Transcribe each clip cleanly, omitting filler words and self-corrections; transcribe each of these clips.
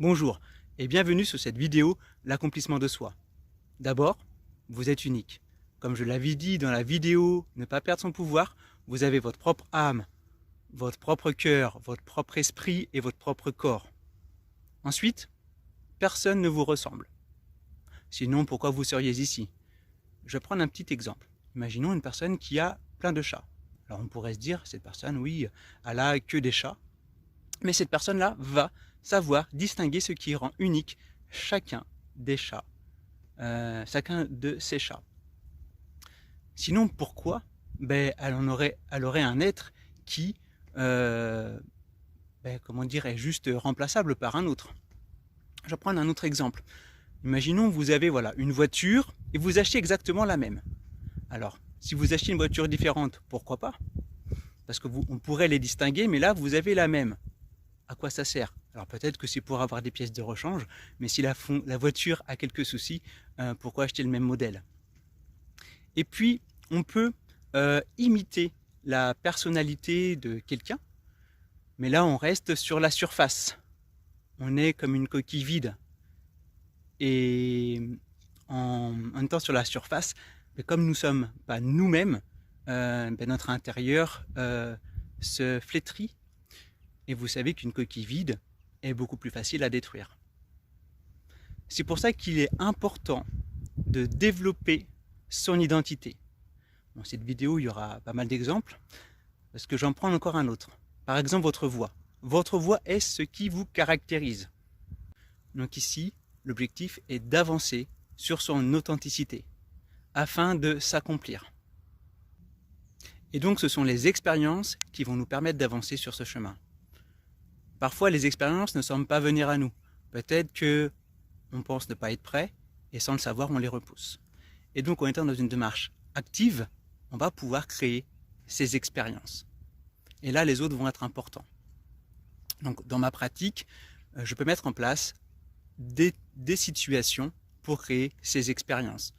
Bonjour et bienvenue sur cette vidéo, l'accomplissement de soi. D'abord, vous êtes unique. Comme je l'avais dit dans la vidéo Ne pas perdre son pouvoir, vous avez votre propre âme, votre propre cœur, votre propre esprit et votre propre corps. Ensuite, personne ne vous ressemble. Sinon, pourquoi vous seriez ici? Je vais prendre un petit exemple. Imaginons une personne qui a plein de chats. Alors on pourrait se dire, cette personne, oui, elle a que des chats. Mais cette personne-là va savoir distinguer ce qui rend unique chacun des chats, chacun de ces chats. Sinon, pourquoi elle aurait un être qui comment dire, est juste remplaçable par un autre. Je vais prendre un autre exemple. Imaginons vous avez une voiture et vous achetez exactement la même. Alors, si vous achetez une voiture différente, pourquoi pas? Parce que on pourrait les distinguer, mais là, vous avez la même. À quoi ça sert? Alors peut-être que c'est pour avoir des pièces de rechange, mais si la voiture a quelques soucis, pourquoi acheter le même modèle? Et puis, on peut imiter la personnalité de quelqu'un, mais là, on reste sur la surface. On est comme une coquille vide. Et en même temps, sur la surface, comme nous ne sommes pas nous-mêmes, notre intérieur se flétrit. Et vous savez qu'une coquille vide est beaucoup plus facile à détruire. C'est pour ça qu'il est important de développer son identité. Dans cette vidéo, il y aura pas mal d'exemples, parce que j'en prends encore un autre. Par exemple, votre voix. Votre voix est ce qui vous caractérise. Donc ici, l'objectif est d'avancer sur son authenticité, afin de s'accomplir. Et donc, ce sont les expériences qui vont nous permettre d'avancer sur ce chemin. Parfois, les expériences ne semblent pas venir à nous. Peut-être qu'on pense ne pas être prêt, et sans le savoir, on les repousse. Et donc, en étant dans une démarche active, on va pouvoir créer ces expériences. Et là, les autres vont être importants. Donc, dans ma pratique, je peux mettre en place des situations pour créer ces expériences.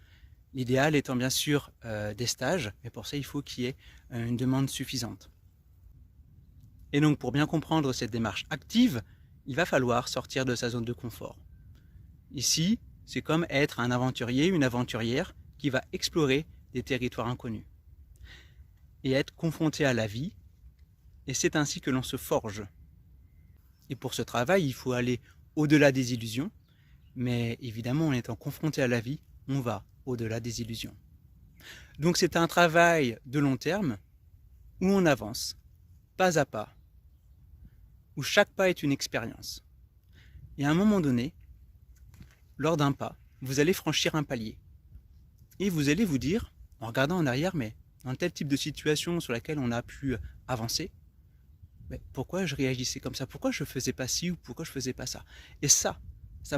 L'idéal étant bien sûr des stages, mais pour ça, il faut qu'il y ait une demande suffisante. Et donc, pour bien comprendre cette démarche active, il va falloir sortir de sa zone de confort. Ici, c'est comme être un aventurier, une aventurière qui va explorer des territoires inconnus et être confronté à la vie, et c'est ainsi que l'on se forge. Et pour ce travail, il faut aller au-delà des illusions, mais évidemment, en étant confronté à la vie, on va au-delà des illusions. Donc c'est un travail de long terme où on avance, pas à pas, où chaque pas est une expérience. Et à un moment donné, lors d'un pas, vous allez franchir un palier. Et vous allez vous dire, en regardant en arrière, mais dans tel type de situation sur laquelle on a pu avancer, mais pourquoi je réagissais comme ça? Pourquoi je faisais pas ci ou pourquoi je faisais pas ça? Et ça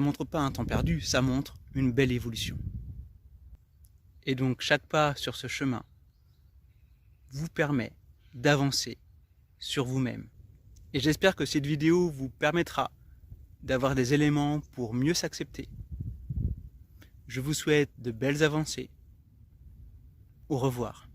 montre pas un temps perdu, ça montre une belle évolution. Et donc chaque pas sur ce chemin vous permet d'avancer sur vous-même. Et j'espère que cette vidéo vous permettra d'avoir des éléments pour mieux s'accepter. Je vous souhaite de belles avancées. Au revoir.